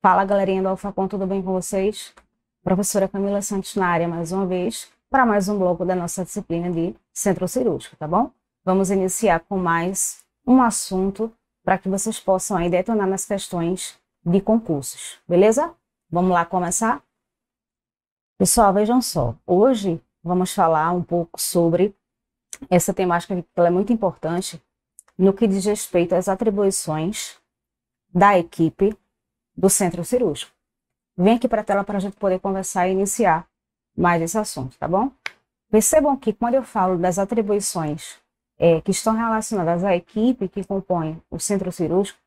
Fala, galerinha do Alfacom, tudo bem com vocês? Professora Camila Santos na área mais uma vez, para mais um bloco da nossa disciplina de centro cirúrgico, tá bom? Vamos iniciar com mais um assunto para que vocês possam aí detonar nas questões de concursos, beleza? Vamos lá começar? Pessoal, vejam só, hoje vamos falar um pouco sobre essa temática que ela é muito importante no que diz respeito às atribuições da equipe do centro cirúrgico. Vem aqui para a tela para a gente poder conversar e iniciar mais esse assunto, tá bom? Percebam que quando eu falo das atribuições que estão relacionadas à equipe que compõe o centro cirúrgico,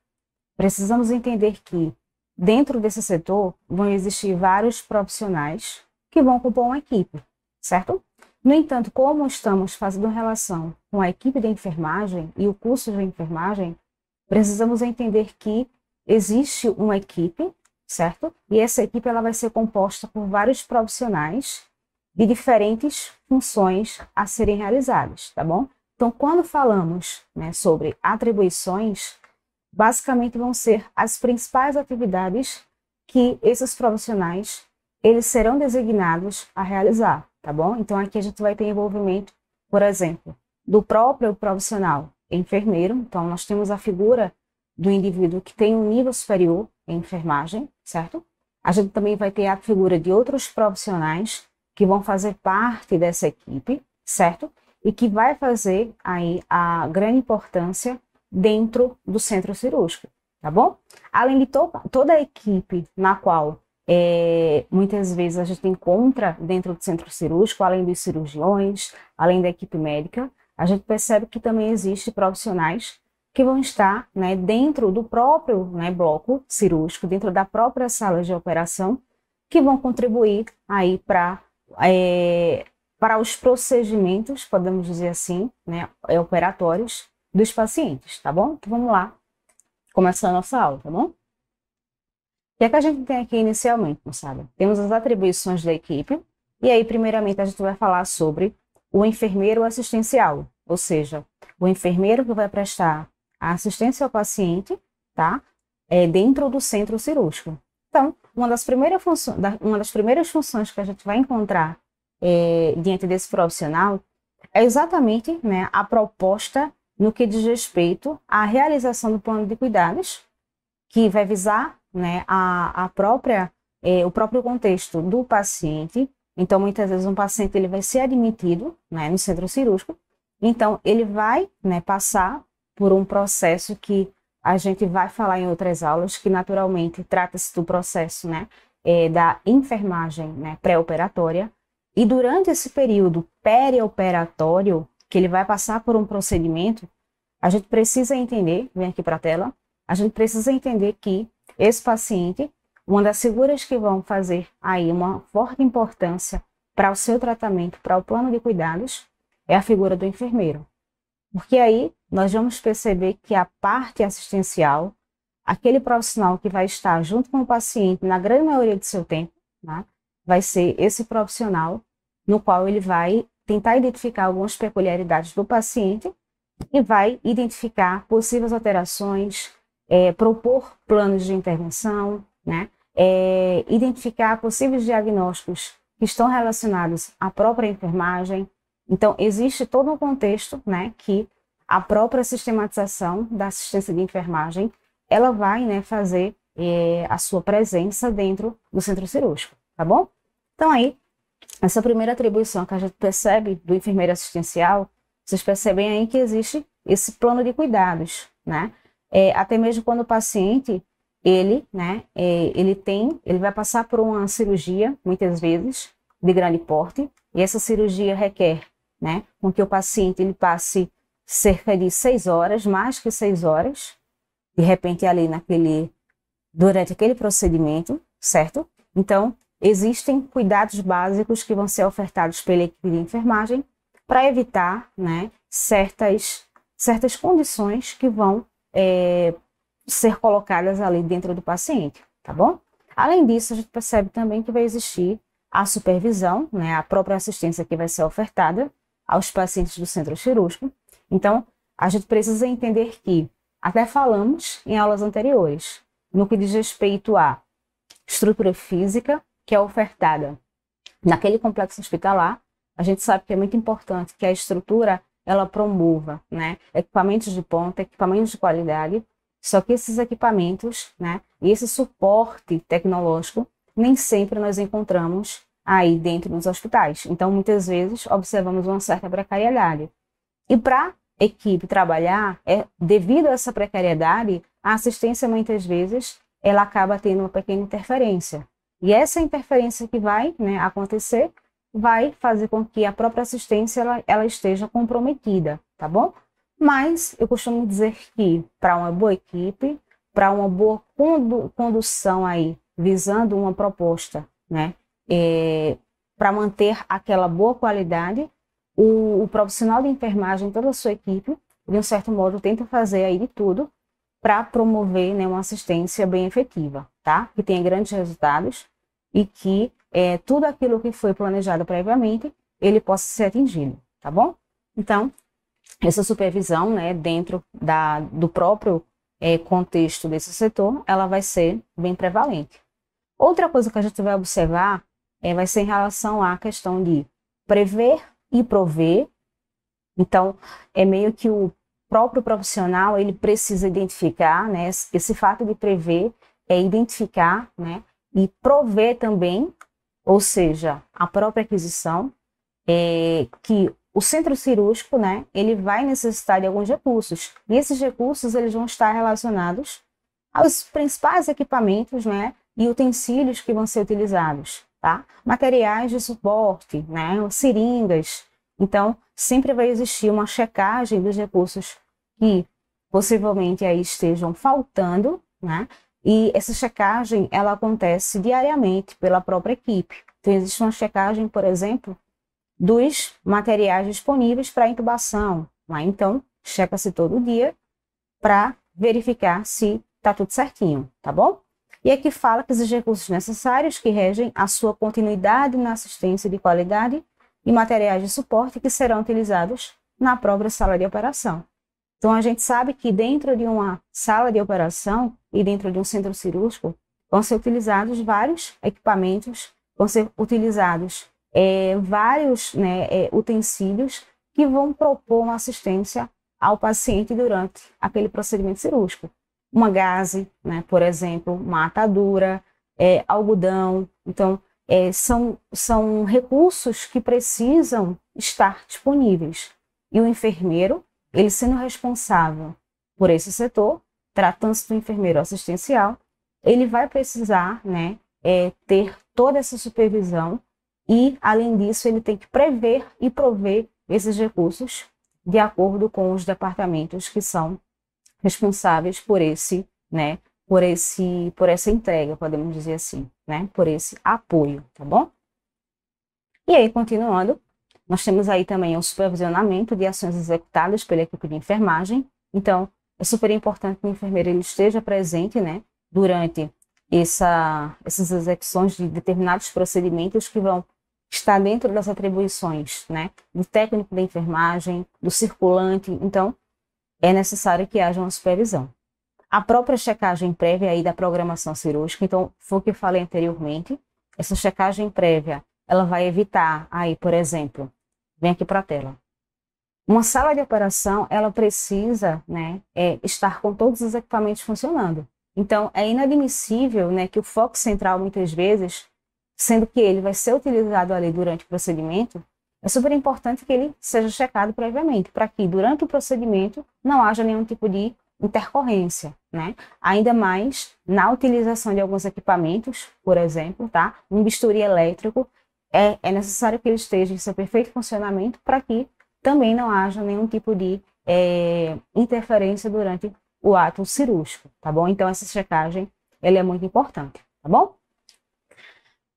precisamos entender que dentro desse setor vão existir vários profissionais que vão compor uma equipe, certo? No entanto, como estamos fazendo relação com a equipe de enfermagem e o curso de enfermagem, precisamos entender que existe uma equipe, certo? E essa equipe ela vai ser composta por vários profissionais de diferentes funções a serem realizadas, tá bom? Então, quando falamos, né, sobre atribuições, basicamente vão ser as principais atividades que esses profissionais eles serão designados a realizar, tá bom? Então, aqui a gente vai ter envolvimento, por exemplo, do próprio profissional enfermeiro. Então, nós temos a figura do indivíduo que tem um nível superior em enfermagem, certo? A gente também vai ter a figura de outros profissionais que vão fazer parte dessa equipe, certo? E que vai fazer aí a grande importância dentro do centro cirúrgico, tá bom? Além de toda a equipe na qual muitas vezes a gente encontra dentro do centro cirúrgico, além dos cirurgiões, além da equipe médica, a gente percebe que também existem profissionais que vão estar, né, dentro do próprio, né, bloco cirúrgico, dentro da própria sala de operação, que vão contribuir aí para os procedimentos, podemos dizer assim, né, operatórios dos pacientes, tá bom? Então vamos lá, começar a nossa aula, tá bom? O que é que a gente tem aqui inicialmente, moçada? Temos as atribuições da equipe, e aí primeiramente a gente vai falar sobre o enfermeiro assistencial, ou seja, o enfermeiro que vai prestar a assistência ao paciente, tá? Dentro do centro cirúrgico. Então, uma das primeiras funções que a gente vai encontrar diante desse profissional é exatamente, né, a proposta no que diz respeito à realização do plano de cuidados, que vai visar, né, o próprio contexto do paciente. Então, muitas vezes um paciente ele vai ser admitido, né, no centro cirúrgico, então ele vai, né, passar por um processo que a gente vai falar em outras aulas, que naturalmente trata-se do processo, né, da enfermagem, né, pré-operatória. E durante esse período perioperatório, que ele vai passar por um procedimento, a gente precisa entender, vem aqui para a tela, a gente precisa entender que esse paciente, uma das figuras que vão fazer aí uma forte importância para o seu tratamento, para o plano de cuidados, é a figura do enfermeiro. Porque aí nós vamos perceber que a parte assistencial, aquele profissional que vai estar junto com o paciente na grande maioria do seu tempo, né, vai ser esse profissional no qual ele vai tentar identificar algumas peculiaridades do paciente e vai identificar possíveis alterações, propor planos de intervenção, né, identificar possíveis diagnósticos que estão relacionados à própria enfermagem. Então, existe todo um contexto, né, que a própria sistematização da assistência de enfermagem, ela vai, né, fazer a sua presença dentro do centro cirúrgico, tá bom? Então, aí, essa primeira atribuição que a gente percebe do enfermeiro assistencial, vocês percebem aí que existe esse plano de cuidados, né? Até mesmo quando o paciente, ele vai passar por uma cirurgia, muitas vezes, de grande porte, e essa cirurgia requer, né, com que o paciente ele passe cerca de 6 horas, mais que 6 horas, de repente ali durante aquele procedimento, certo? Então, existem cuidados básicos que vão ser ofertados pela equipe de enfermagem para evitar, né, certas condições que vão ser colocadas ali dentro do paciente, tá bom? Além disso, a gente percebe também que vai existir a supervisão, né, a própria assistência que vai ser ofertada aos pacientes do centro cirúrgico. Então, a gente precisa entender que, até falamos em aulas anteriores, no que diz respeito a estrutura física que é ofertada naquele complexo hospitalar. A gente sabe que é muito importante que a estrutura ela promova, né, equipamentos de ponta, equipamentos de qualidade, só que esses equipamentos, né, e esse suporte tecnológico, nem sempre nós encontramos aí dentro dos hospitais. Então, muitas vezes, observamos uma certa precariedade. E para a equipe trabalhar, devido a essa precariedade, a assistência, muitas vezes, ela acaba tendo uma pequena interferência. E essa interferência que vai, né, acontecer, vai fazer com que a própria assistência ela esteja comprometida, tá bom? Mas eu costumo dizer que para uma boa equipe, para uma boa condução aí, visando uma proposta, né, para manter aquela boa qualidade, o profissional de enfermagem, toda a sua equipe, de um certo modo, tenta fazer aí de tudo para promover, né, uma assistência bem efetiva, tá? Que tenha grandes resultados e que tudo aquilo que foi planejado previamente, ele possa ser atingido, tá bom? Então, essa supervisão, né, dentro do próprio contexto desse setor, ela vai ser bem prevalente. Outra coisa que a gente vai observar vai ser em relação à questão de prever e prover. Então, é meio que o próprio profissional, ele precisa identificar, né, esse fato de prever é identificar, né, e prover também, ou seja, a própria aquisição, que o centro cirúrgico, né, ele vai necessitar de alguns recursos, e esses recursos eles vão estar relacionados aos principais equipamentos, né, e utensílios que vão ser utilizados, tá? Materiais de suporte, né, seringas. Então, sempre vai existir uma checagem dos recursos que possivelmente aí estejam faltando, né? E essa checagem, ela acontece diariamente pela própria equipe. Então, existe uma checagem, por exemplo, dos materiais disponíveis para intubação, né? Então, checa-se todo dia para verificar se está tudo certinho, tá bom? E aqui fala que os recursos necessários que regem a sua continuidade na assistência de qualidade e materiais de suporte que serão utilizados na própria sala de operação. Então, a gente sabe que dentro de uma sala de operação e dentro de um centro cirúrgico vão ser utilizados vários equipamentos, vão ser utilizados vários, né, utensílios que vão propor uma assistência ao paciente durante aquele procedimento cirúrgico. Uma gaze, né, por exemplo, uma atadura, algodão. Então, são recursos que precisam estar disponíveis. E o enfermeiro, ele sendo responsável por esse setor, tratando-se do enfermeiro assistencial, ele vai precisar, né, ter toda essa supervisão e, além disso, ele tem que prever e prover esses recursos de acordo com os departamentos que são responsáveis por né, por essa entrega, podemos dizer assim, né, por esse apoio, tá bom? E aí, continuando, nós temos aí também o supervisionamento de ações executadas pela equipe de enfermagem. Então, é super importante que o enfermeiro ele esteja presente, né, durante essas execuções de determinados procedimentos que vão estar dentro das atribuições, né, do técnico da enfermagem, do circulante. Então, é necessário que haja uma supervisão. A própria checagem prévia aí da programação cirúrgica, então, foi o que eu falei anteriormente, essa checagem prévia, ela vai evitar aí, por exemplo, vem aqui para a tela, uma sala de operação, ela precisa, né, estar com todos os equipamentos funcionando. Então, é inadmissível, né, que o foco central, muitas vezes, sendo que ele vai ser utilizado ali durante o procedimento, é super importante que ele seja checado previamente, para que durante o procedimento não haja nenhum tipo de intercorrência, né? Ainda mais na utilização de alguns equipamentos, por exemplo, tá? Um bisturi elétrico, é necessário que ele esteja em seu perfeito funcionamento para que também não haja nenhum tipo de interferência durante o ato cirúrgico, tá bom? Então, essa checagem, ela é muito importante, tá bom?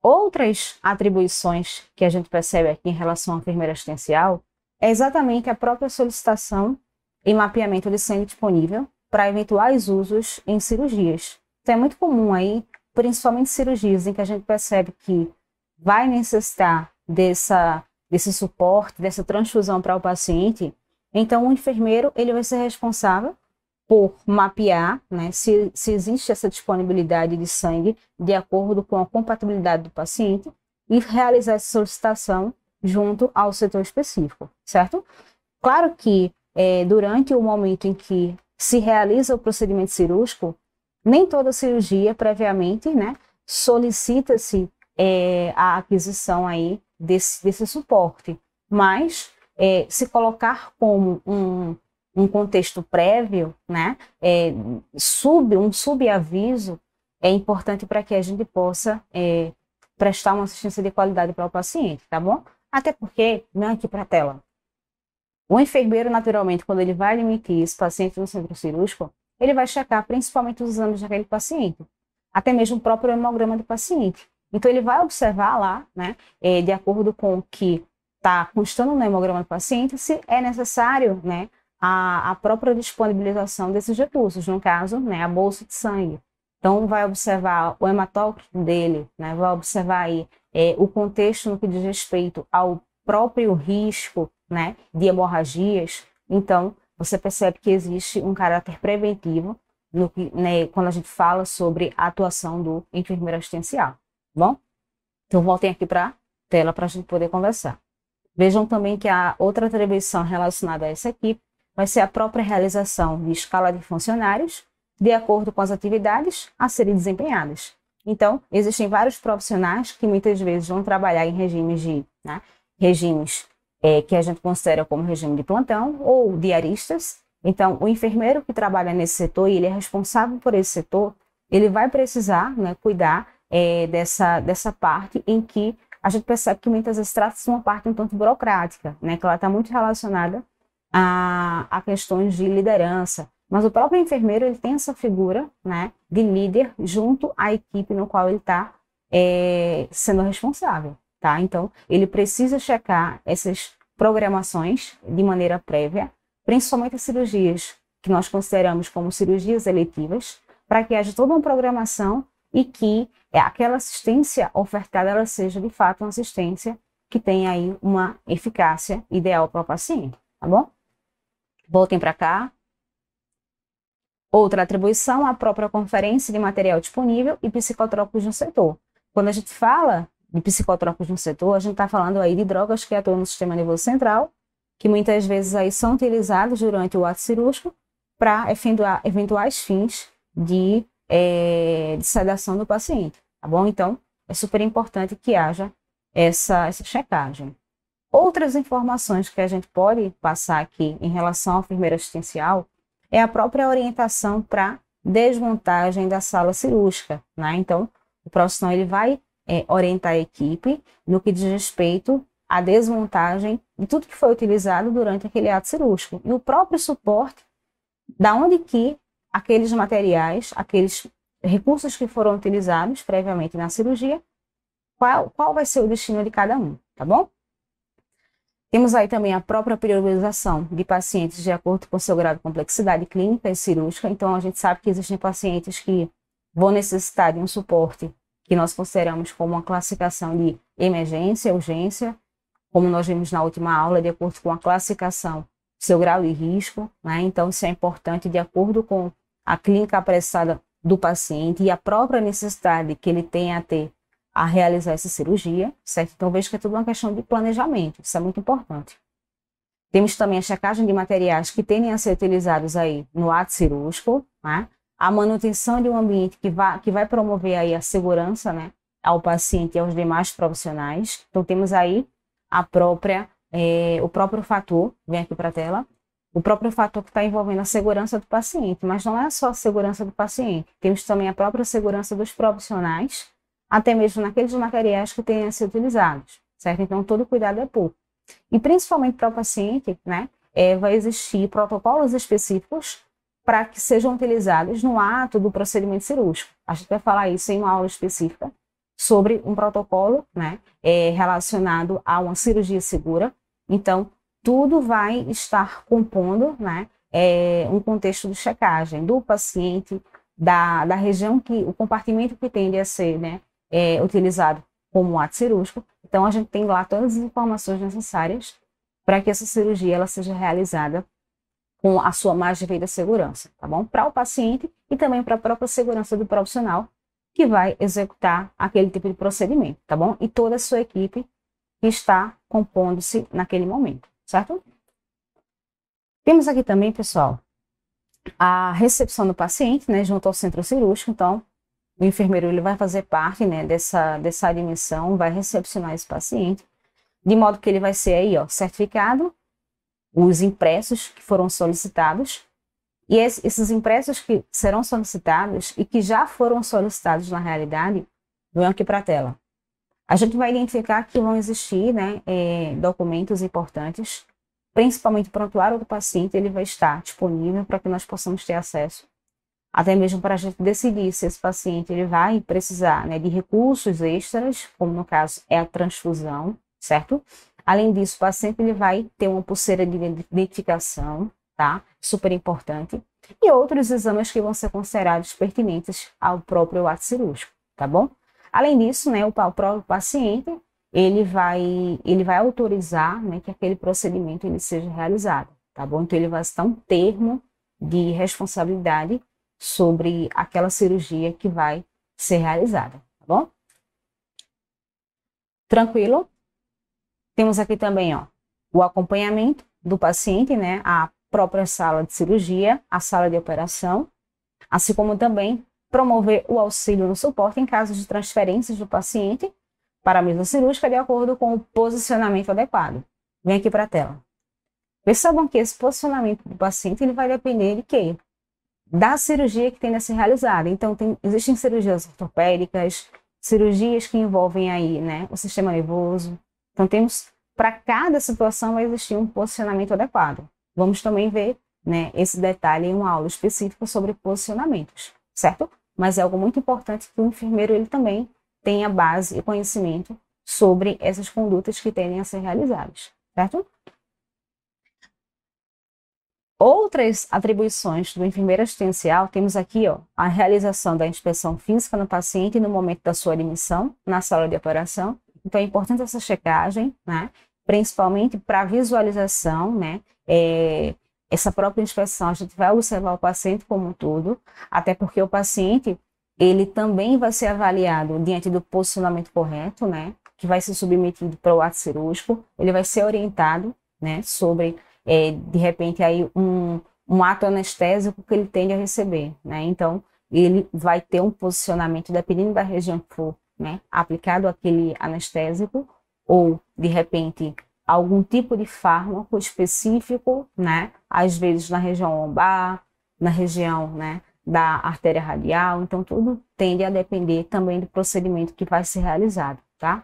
Outras atribuições que a gente percebe aqui em relação à enfermeira assistencial é exatamente a própria solicitação e mapeamento de sangue disponível para eventuais usos em cirurgias. Então, é muito comum aí, principalmente cirurgias, em que a gente percebe que vai necessitar desse suporte, dessa transfusão para o paciente. Então, o enfermeiro ele vai ser responsável por mapear, né, se existe essa disponibilidade de sangue de acordo com a compatibilidade do paciente e realizar essa solicitação junto ao setor específico, certo? Claro que durante o momento em que se realiza o procedimento cirúrgico, nem toda cirurgia previamente, né, solicita-se a aquisição aí desse suporte, mas se colocar como um contexto prévio, né, um subaviso, é importante para que a gente possa prestar uma assistência de qualidade para o paciente, tá bom? Até porque, não aqui para a tela, o enfermeiro, naturalmente, quando ele vai admitir esse paciente no centro cirúrgico, ele vai checar principalmente os exames daquele paciente, até mesmo o próprio hemograma do paciente. Então, ele vai observar lá, né, de acordo com o que está constando no hemograma do paciente, se é necessário, né, a própria disponibilização desses recursos, no caso, né, a bolsa de sangue. Então, vai observar o hematócrito dele, né, vai observar aí o contexto no que diz respeito ao próprio risco, né, de hemorragias. Então, você percebe que existe um caráter preventivo né, quando a gente fala sobre a atuação do enfermeiro assistencial, tá bom? Então, voltem aqui para a tela para a gente poder conversar. Vejam também que a outra atribuição relacionada a essa equipe vai ser a própria realização de escala de funcionários de acordo com as atividades a serem desempenhadas. Então, existem vários profissionais que muitas vezes vão trabalhar em regimes que a gente considera como regime de plantão ou diaristas. Então, o enfermeiro que trabalha nesse setor e ele é responsável por esse setor, ele vai precisar, né, cuidar dessa parte em que a gente percebe que muitas vezes trata-se de uma parte um tanto burocrática, né, que ela está muito relacionada a questões de liderança. Mas o próprio enfermeiro ele tem essa figura, né, de líder junto à equipe no qual ele está sendo responsável. Tá? Então, ele precisa checar essas programações de maneira prévia, principalmente as cirurgias que nós consideramos como cirurgias eletivas, para que haja toda uma programação e que aquela assistência ofertada ela seja de fato uma assistência que tenha aí uma eficácia ideal para o paciente, tá bom? Voltem para cá. Outra atribuição, a própria conferência de material disponível e psicotrópicos no setor. Quando a gente fala de psicotrópicos no setor, a gente está falando aí de drogas que atuam no sistema nervoso central, que muitas vezes aí são utilizados durante o ato cirúrgico para eventuais fins de sedação do paciente, tá bom? Então, é super importante que haja essa checagem. Outras informações que a gente pode passar aqui em relação ao enfermeiro assistencial é a própria orientação para desmontagem da sala cirúrgica, né? Então, o profissional ele vai orientar a equipe no que diz respeito à desmontagem de tudo que foi utilizado durante aquele ato cirúrgico. E o próprio suporte, da onde que aqueles materiais, aqueles recursos que foram utilizados previamente na cirurgia, qual vai ser o destino de cada um, tá bom? Temos aí também a própria priorização de pacientes de acordo com seu grau de complexidade clínica e cirúrgica. Então, a gente sabe que existem pacientes que vão necessitar de um suporte que nós consideramos como uma classificação de emergência, urgência, como nós vimos na última aula, de acordo com a classificação, seu grau de risco, né? Então, isso é importante de acordo com a clínica apressada do paciente e a própria necessidade que ele tenha a ter a realizar essa cirurgia, certo? Então, vejo que é tudo uma questão de planejamento, isso é muito importante. Temos também a checagem de materiais que tendem a ser utilizados aí no ato cirúrgico, né? A manutenção de um ambiente que vai promover aí a segurança, né, ao paciente e aos demais profissionais. Então, temos aí o próprio fator, vem aqui para a tela, o próprio fator que está envolvendo a segurança do paciente, mas não é só a segurança do paciente, temos também a própria segurança dos profissionais, até mesmo naqueles materiais que tenham a ser utilizados, certo? Então, todo cuidado é pouco. E principalmente para o paciente, né, vai existir protocolos específicos para que sejam utilizados no ato do procedimento cirúrgico. A gente vai falar isso em uma aula específica sobre um protocolo, né, relacionado a uma cirurgia segura. Então, tudo vai estar compondo, né, um contexto de checagem do paciente, da região o compartimento que tende a ser, né, utilizado como ato cirúrgico. Então, a gente tem lá todas as informações necessárias para que essa cirurgia ela seja realizada com a sua mais devida segurança, tá bom? Para o paciente e também para a própria segurança do profissional que vai executar aquele tipo de procedimento, tá bom? E toda a sua equipe que está compondo-se naquele momento, certo? Temos aqui também, pessoal, a recepção do paciente, né, junto ao centro cirúrgico. Então, o enfermeiro ele vai fazer parte, né, dessa admissão, vai recepcionar esse paciente, de modo que ele vai ser aí, ó, certificado, os impressos que foram solicitados, e esses impressos que serão solicitados e que já foram solicitados na realidade, vão aqui para a tela. A gente vai identificar que vão existir, né, documentos importantes, principalmente o prontuário do paciente, ele vai estar disponível para que nós possamos ter acesso, até mesmo para a gente decidir se esse paciente ele vai precisar, né, de recursos extras, como no caso é a transfusão, certo? Além disso, o paciente ele vai ter uma pulseira de identificação, tá? Super importante. E outros exames que vão ser considerados pertinentes ao próprio ato cirúrgico, tá bom? Além disso, né, o próprio paciente, ele vai autorizar, né, que aquele procedimento ele seja realizado, tá bom? Então, ele vai estar um termo de responsabilidade sobre aquela cirurgia que vai ser realizada, tá bom? Tranquilo? Temos aqui também, ó, o acompanhamento do paciente, né, a própria sala de cirurgia, a sala de operação, assim como também promover o auxílio no suporte em caso de transferências do paciente para a mesa cirúrgica de acordo com o posicionamento adequado. Vem aqui para a tela. Percebam que esse posicionamento do paciente ele vai depender de quê? Da cirurgia que tem a ser realizada. Então, existem cirurgias ortopédicas, cirurgias que envolvem aí, né, o sistema nervoso. Então, para cada situação vai existir um posicionamento adequado. Vamos também ver, né, esse detalhe em uma aula específica sobre posicionamentos, certo? Mas é algo muito importante que o enfermeiro ele também tenha base e conhecimento sobre essas condutas que tendem a ser realizadas, certo? Outras atribuições do enfermeiro assistencial, temos aqui, ó, a realização da inspeção física no paciente no momento da sua admissão na sala de operação. Então, é importante essa checagem, né? Principalmente para visualização, né? Essa própria inspeção, a gente vai observar o paciente como um todo, até porque o paciente, ele também vai ser avaliado diante do posicionamento correto, né? Que vai ser submetido para o ato cirúrgico, ele vai ser orientado, né? Sobre, de repente, aí um ato anestésico que ele tende a receber, né? Então, ele vai ter um posicionamento, dependendo da região que for, né, aplicado aquele anestésico, ou, de repente, algum tipo de fármaco específico, né, às vezes na região lombar, na região, né, da artéria radial. Então, tudo tende a depender também do procedimento que vai ser realizado, tá?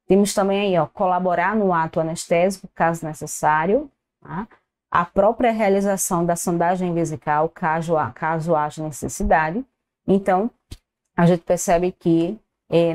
Temos também aí, ó, colaborar no ato anestésico, caso necessário, tá? A própria realização da sondagem vesical, caso haja necessidade. Então, a gente percebe que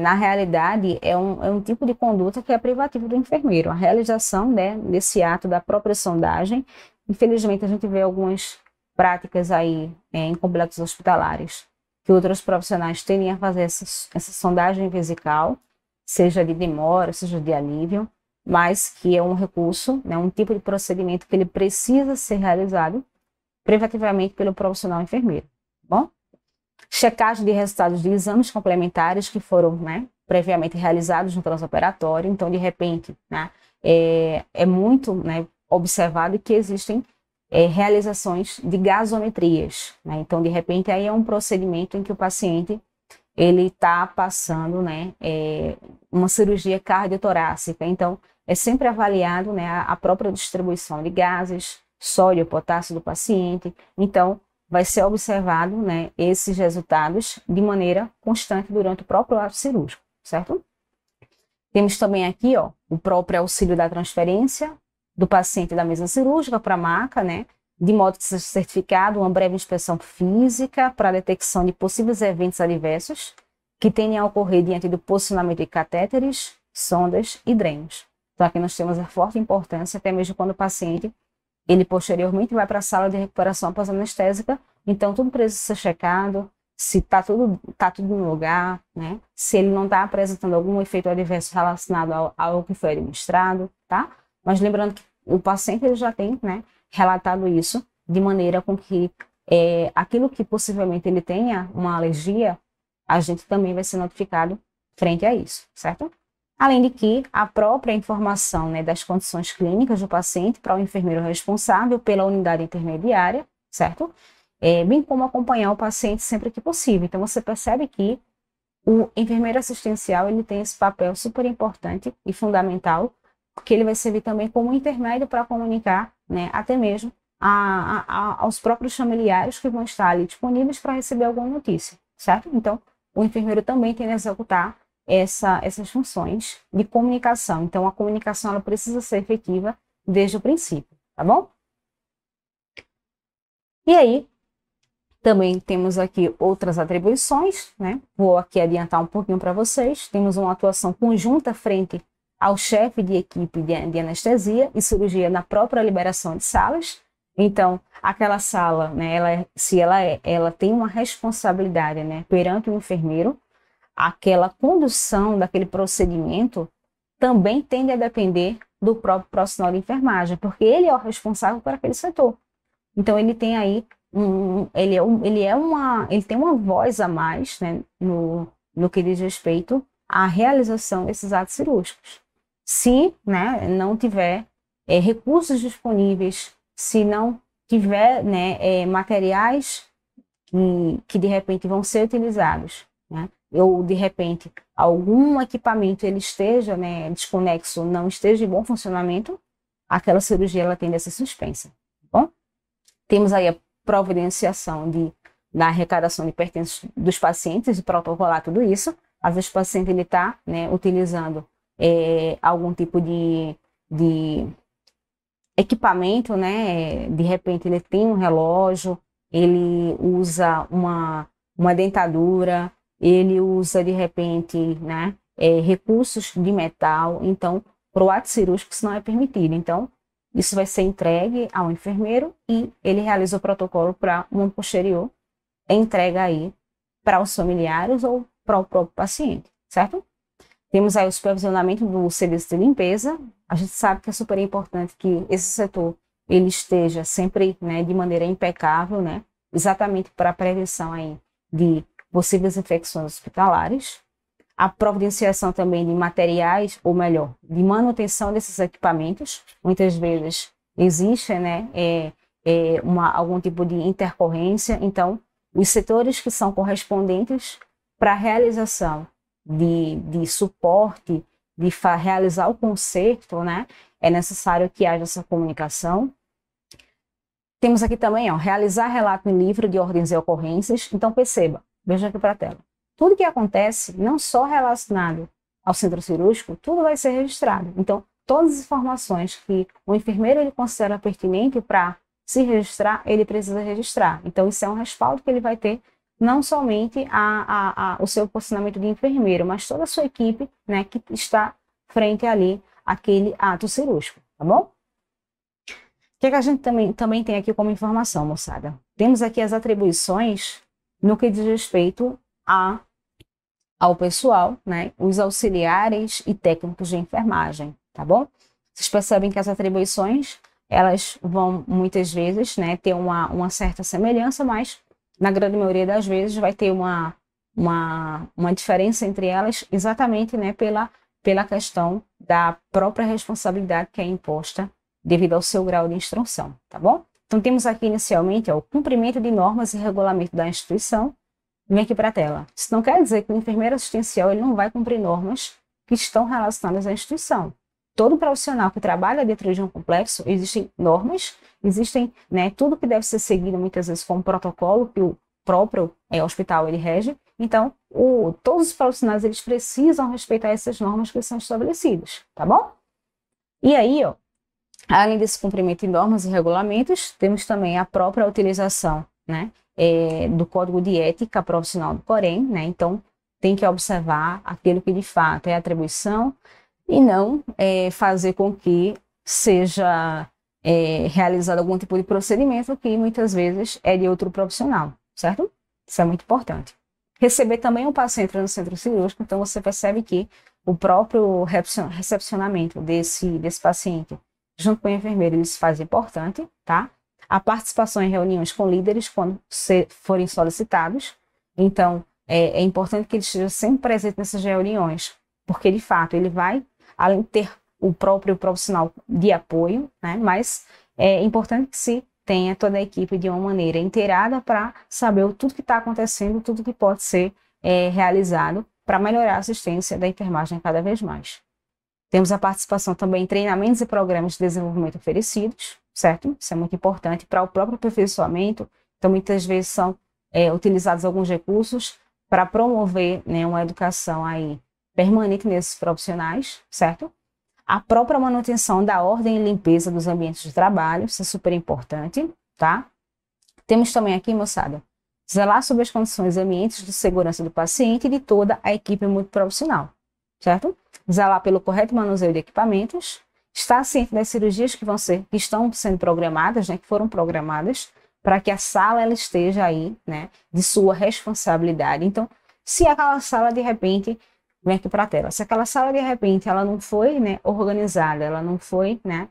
na realidade, é um tipo de conduta que é privativo do enfermeiro. A realização, né, desse ato da própria sondagem, infelizmente a gente vê algumas práticas aí em complexos hospitalares, que outros profissionais tendem a fazer essa sondagem vesical, seja de demora, seja de alívio, mas que é um recurso, né, um tipo de procedimento que ele precisa ser realizado privativamente pelo profissional enfermeiro, tá bom? Checagem de resultados de exames complementares que foram, né, previamente realizados no transoperatório. Então, de repente, né, é muito, né, observado que existem realizações de gasometrias, né? Então, de repente, aí é um procedimento em que o paciente ele está passando, né, uma cirurgia cardiotorácica. Então, é sempre avaliado, né, a própria distribuição de gases, sódio, potássio do paciente. Então, vai ser observado, né, esses resultados de maneira constante durante o próprio ato cirúrgico, certo? Temos também aqui, ó, o próprio auxílio da transferência do paciente da mesa cirúrgica para a maca, né, de modo que seja certificado uma breve inspeção física para a detecção de possíveis eventos adversos que tenham a ocorrer diante do posicionamento de catéteres, sondas e drenos. Então, aqui nós temos a forte importância, até mesmo quando o paciente ele posteriormente vai para a sala de recuperação após anestésica. Então, tudo precisa ser checado, se tá tudo no lugar, né? Se ele não está apresentando algum efeito adverso relacionado ao que foi administrado, tá? Mas lembrando que o paciente ele já tem, né, relatado isso de maneira com que aquilo que possivelmente ele tenha uma alergia, a gente também vai ser notificado frente a isso, certo? Além de que a própria informação, né, das condições clínicas do paciente para o enfermeiro responsável pela unidade intermediária, certo? Bem como acompanhar o paciente sempre que possível. Então, você percebe que o enfermeiro assistencial ele tem esse papel super importante e fundamental, porque ele vai servir também como intermédio para comunicar, né, até mesmo aos próprios familiares que vão estar ali disponíveis para receber alguma notícia, certo? Então, o enfermeiro também tem que executar essas funções de comunicação. Então, a comunicação ela precisa ser efetiva desde o princípio, tá bom? E aí, também temos aqui outras atribuições, né? Vou aqui adiantar um pouquinho para vocês. Temos uma atuação conjunta frente ao chefe de equipe de anestesia e cirurgia na própria liberação de salas. Então, aquela sala, né, ela tem uma responsabilidade, né, perante o enfermeiro, aquela condução daquele procedimento também tende a depender do próprio profissional de enfermagem, porque ele é o responsável por aquele setor. Então, ele tem aí ele tem uma voz a mais, né, no que diz respeito à realização desses atos cirúrgicos. Se, né, não tiver recursos disponíveis, se não tiver, né, materiais que de repente vão ser utilizados, né, ou de repente algum equipamento ele esteja, né, desconexo, não esteja em bom funcionamento, aquela cirurgia ela tende a ser suspensa. Tá bom? Temos aí a providenciação da arrecadação de pertences dos pacientes, de protocolar tudo isso. Às vezes o paciente está, né, utilizando algum tipo de equipamento, né? De repente ele tem um relógio, ele usa uma dentadura, ele usa de repente, né, recursos de metal. Então, para o ato cirúrgico isso não é permitido. Então, isso vai ser entregue ao enfermeiro e ele realiza o protocolo para uma posterior entrega aí para os familiares ou para o próprio paciente, certo? Temos aí o supervisionamento do serviço de limpeza. A gente sabe que é super importante que esse setor ele esteja sempre, né, de maneira impecável, né, exatamente para a prevenção aí de possíveis infecções hospitalares. A providenciação também de materiais, ou melhor, de manutenção desses equipamentos. Muitas vezes existe, né, algum tipo de intercorrência. Então, os setores que são correspondentes para a realização de suporte, de realizar o conserto, né, é necessário que haja essa comunicação. Temos aqui também, ó, realizar relato em livro de ordens e ocorrências. Então, perceba, veja aqui para a tela. Tudo que acontece, não só relacionado ao centro cirúrgico, tudo vai ser registrado. Então, todas as informações que o enfermeiro ele considera pertinente para se registrar, ele precisa registrar. Então, isso é um respaldo que ele vai ter, não somente o seu posicionamento de enfermeiro, mas toda a sua equipe, né, que está frente ali àquele ato cirúrgico, tá bom? O que a gente também tem aqui como informação, moçada? Temos aqui as atribuições no que diz respeito ao pessoal, né, os auxiliares e técnicos de enfermagem, tá bom? Vocês percebem que as atribuições, elas vão muitas vezes, né, ter uma certa semelhança, mas na grande maioria das vezes vai ter uma diferença entre elas exatamente, né, pela questão da própria responsabilidade que é imposta devido ao seu grau de instrução, tá bom? Então temos aqui inicialmente ó, o cumprimento de normas e regulamento da instituição. Vem aqui para a tela. Isso não quer dizer que o enfermeiro assistencial ele não vai cumprir normas que estão relacionadas à instituição. Todo profissional que trabalha dentro de um complexo, existem normas, existem, né, tudo que deve ser seguido muitas vezes com um protocolo que o próprio hospital ele rege. Então, todos os profissionais eles precisam respeitar essas normas que são estabelecidas, tá bom? E aí, ó, além desse cumprimento de normas e regulamentos, temos também a própria utilização, né, do Código de Ética Profissional do Corém, né? Então, tem que observar aquilo que de fato é atribuição e não fazer com que seja realizado algum tipo de procedimento que muitas vezes é de outro profissional, certo? Isso é muito importante. Receber também o paciente no centro cirúrgico, então você percebe que o próprio recepcionamento desse paciente junto com o enfermeiro, ele se faz importante, tá? A participação em reuniões com líderes quando forem solicitados. Então, é importante que ele esteja sempre presente nessas reuniões, porque, de fato, ele vai, além de ter o próprio profissional de apoio, né, mas é importante que se tenha toda a equipe de uma maneira inteirada para saber tudo que está acontecendo, tudo que pode ser realizado para melhorar a assistência da enfermagem cada vez mais. Temos a participação também em treinamentos e programas de desenvolvimento oferecidos, certo? Isso é muito importante para o próprio aperfeiçoamento. Então, muitas vezes são utilizados alguns recursos para promover, né, uma educação aí permanente nesses profissionais, certo? A própria manutenção da ordem e limpeza dos ambientes de trabalho, isso é super importante, tá? Temos também aqui, moçada, zelar sobre as condições e ambientes de segurança do paciente e de toda a equipe multiprofissional, certo? Zelar pelo correto manuseio de equipamentos, estar ciente das cirurgias que estão sendo programadas, né, que foram programadas, para que a sala ela esteja aí, né, de sua responsabilidade. Então, se aquela sala de repente, vem aqui para a tela, se aquela sala de repente ela não foi, né, organizada, ela não foi, né,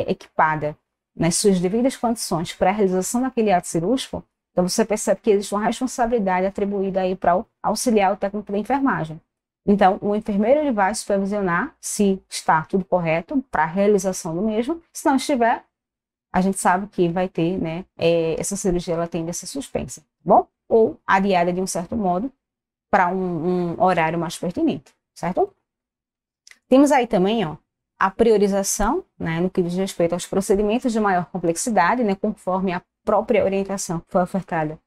equipada nas suas devidas condições para a realização daquele ato cirúrgico, então você percebe que existe uma responsabilidade atribuída aí para auxiliar o técnico da enfermagem. Então, o enfermeiro ele vai supervisionar se está tudo correto para a realização do mesmo. Se não estiver, a gente sabe que vai ter, né, essa cirurgia ela tende a ser suspensa, tá bom? Ou adiada de um certo modo para um horário mais pertinente, certo? Temos aí também, ó, a priorização, né, no que diz respeito aos procedimentos de maior complexidade, né, conforme a própria orientação que foi ofertada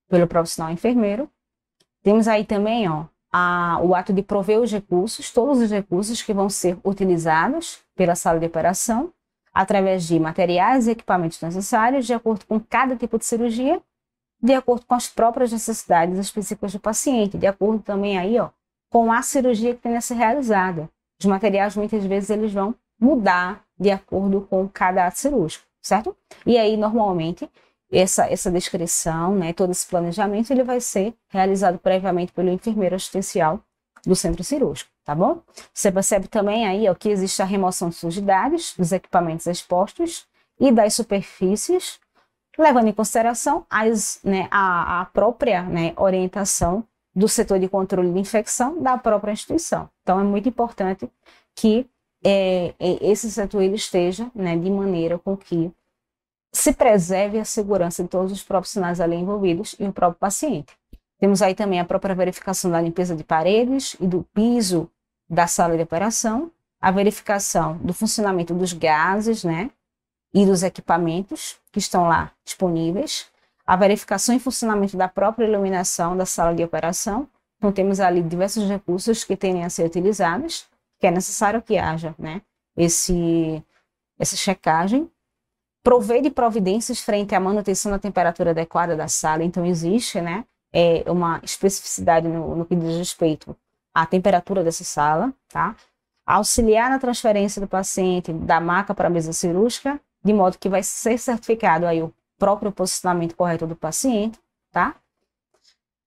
pelo profissional enfermeiro. Temos aí também, ó, o ato de prover os recursos, todos os recursos que vão ser utilizados pela sala de operação, através de materiais e equipamentos necessários, de acordo com cada tipo de cirurgia, de acordo com as próprias necessidades específicas do paciente, de acordo também aí, ó, com a cirurgia que tenha a ser realizada. Os materiais, muitas vezes, eles vão mudar de acordo com cada ato cirúrgico, certo? E aí, normalmente, essa descrição, né, todo esse planejamento, ele vai ser realizado previamente pelo enfermeiro assistencial do centro cirúrgico, tá bom? Você percebe também aí, ó, que existe a remoção de sujidades dos equipamentos expostos e das superfícies, levando em consideração a própria, né, orientação do setor de controle de infecção da própria instituição. Então, é muito importante que esse setor ele esteja, né, de maneira com que se preserve a segurança de todos os profissionais ali envolvidos e o próprio paciente. Temos aí também a própria verificação da limpeza de paredes e do piso da sala de operação, a verificação do funcionamento dos gases, né, e dos equipamentos que estão lá disponíveis, a verificação e funcionamento da própria iluminação da sala de operação. Então, temos ali diversos recursos que tendem a ser utilizados, que é necessário que haja, né, essa checagem. Prover de providências frente à manutenção da temperatura adequada da sala. Então, existe, né, uma especificidade no que diz respeito à temperatura dessa sala, tá? Auxiliar na transferência do paciente da maca para a mesa cirúrgica, de modo que vai ser certificado aí o próprio posicionamento correto do paciente, tá?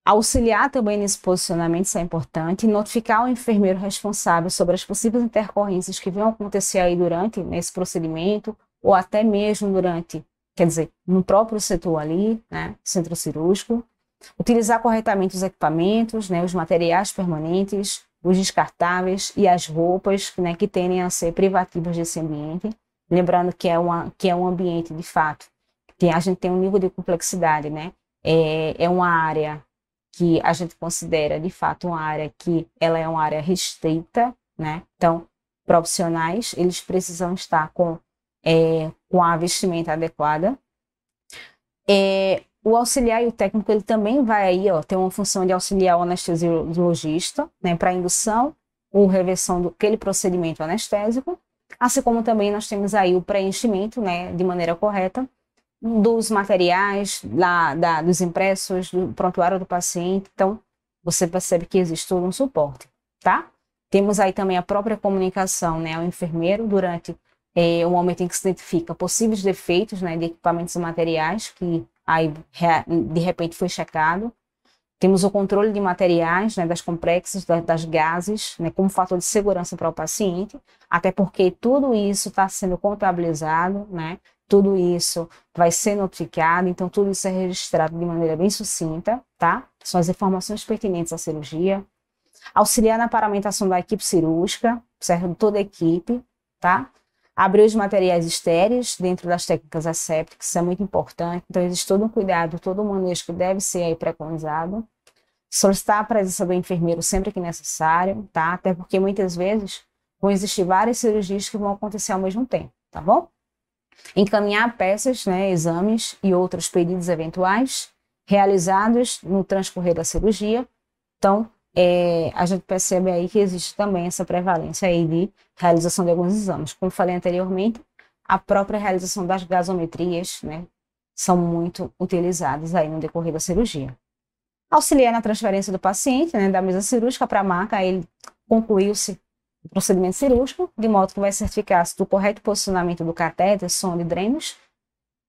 Auxiliar também nesse posicionamento, isso é importante, notificar o enfermeiro responsável sobre as possíveis intercorrências que vão acontecer aí durante esse procedimento, ou até mesmo durante, quer dizer, no próprio setor ali, né, centro cirúrgico. Utilizar corretamente os equipamentos, né, os materiais permanentes, os descartáveis e as roupas, né, que tendem a ser privativas desse ambiente. Lembrando que é um ambiente, de fato, que a gente tem um nível de complexidade, né? É uma área que a gente considera, de fato, uma área que ela é uma área restrita, né? Então, profissionais, eles precisam estar com a vestimenta adequada. O auxiliar e o técnico, ele também vai aí, ó, ter uma função de auxiliar o anestesiologista, né, para indução ou reversão daquele procedimento anestésico, assim como também nós temos aí o preenchimento, né, de maneira correta dos materiais, dos impressos, do prontuário do paciente. Então, você percebe que existe todo um suporte, tá? Temos aí também a própria comunicação, né, ao enfermeiro durante o momento em que se identifica possíveis defeitos, né, de equipamentos e materiais que aí de repente foi checado. Temos o controle de materiais, né, das complexas, das gases, né, como fator de segurança para o paciente, até porque tudo isso está sendo contabilizado, né, tudo isso vai ser notificado, então tudo isso é registrado de maneira bem sucinta, tá? São as informações pertinentes à cirurgia. Auxiliar na paramentação da equipe cirúrgica, certo? Toda a equipe, tá? Abrir os materiais estéreis dentro das técnicas assépticas, isso é muito importante. Então, existe todo um cuidado, todo um manejo que deve ser aí preconizado. Solicitar a presença do enfermeiro sempre que necessário, tá? Até porque muitas vezes vão existir várias cirurgias que vão acontecer ao mesmo tempo, tá bom? Encaminhar peças, né, exames e outros pedidos eventuais realizados no transcorrer da cirurgia. Então, a gente percebe aí que existe também essa prevalência aí de realização de alguns exames. Como falei anteriormente, a própria realização das gasometrias, né, são muito utilizadas aí no decorrer da cirurgia. Auxiliar na transferência do paciente, né, da mesa cirúrgica para a maca, ele concluiu-se o procedimento cirúrgico, de modo que vai certificar-se do correto posicionamento do catéter, sonda e drenos,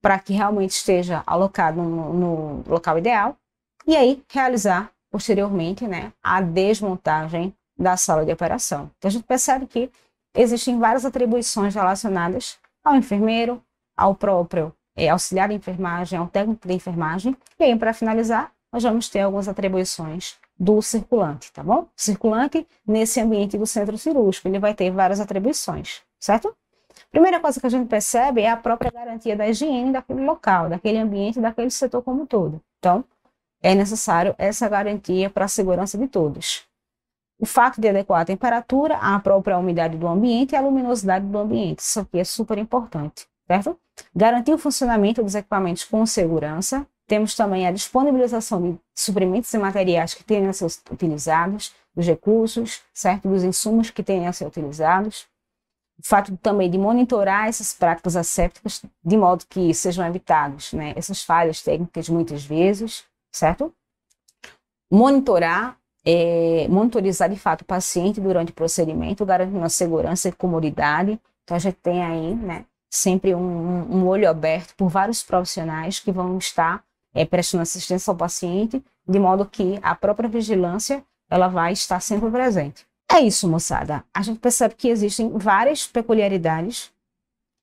para que realmente esteja alocado no local ideal, e aí realizar posteriormente, né, a desmontagem da sala de operação. Então a gente percebe que existem várias atribuições relacionadas ao enfermeiro, ao próprio auxiliar de enfermagem, ao técnico de enfermagem, e aí para finalizar, nós vamos ter algumas atribuições do circulante, tá bom? O circulante, nesse ambiente do centro cirúrgico, ele vai ter várias atribuições, certo? Primeira coisa que a gente percebe é a própria garantia da higiene daquele local, daquele ambiente, daquele setor como um todo. Então, é necessário essa garantia para a segurança de todos. O fato de adequar a temperatura, a própria umidade do ambiente e a luminosidade do ambiente. Isso aqui é super importante, certo? Garantir o funcionamento dos equipamentos com segurança. Temos também a disponibilização de suprimentos e materiais que tenham a ser utilizados, dos recursos, certo? Dos insumos que tenham a ser utilizados. O fato também de monitorar essas práticas assépticas de modo que sejam evitadas, né, essas falhas técnicas muitas vezes, certo? Monitorizar de fato o paciente durante o procedimento, garantindo a segurança e comodidade. Então a gente tem aí, né, sempre um olho aberto por vários profissionais que vão estar prestando assistência ao paciente, de modo que a própria vigilância ela vai estar sempre presente. É isso, moçada. A gente percebe que existem várias peculiaridades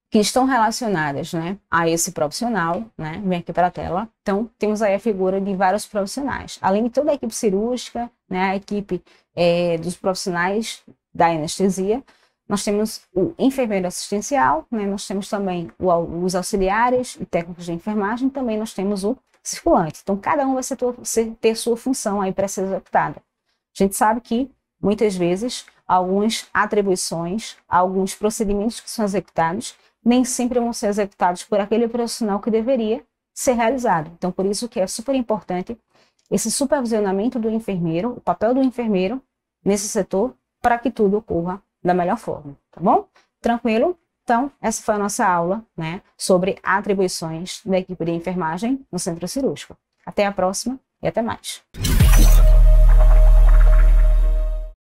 que estão relacionadas, né, a esse profissional, né? Vem aqui para a tela. Então, temos aí a figura de vários profissionais. Além de toda a equipe cirúrgica, né, a equipe dos profissionais da anestesia, nós temos o enfermeiro assistencial, né, nós temos também os auxiliares e técnicos de enfermagem, também nós temos o circulante. Então, cada um vai ter sua função aí para ser executada. A gente sabe que, muitas vezes, algumas atribuições, alguns procedimentos que são executados, nem sempre vão ser executados por aquele profissional que deveria ser realizado. Então, por isso que é super importante esse supervisionamento do enfermeiro, o papel do enfermeiro nesse setor, para que tudo ocorra da melhor forma, tá bom? Tranquilo? Então, essa foi a nossa aula, né, sobre atribuições da equipe de enfermagem no centro cirúrgico. Até a próxima e até mais.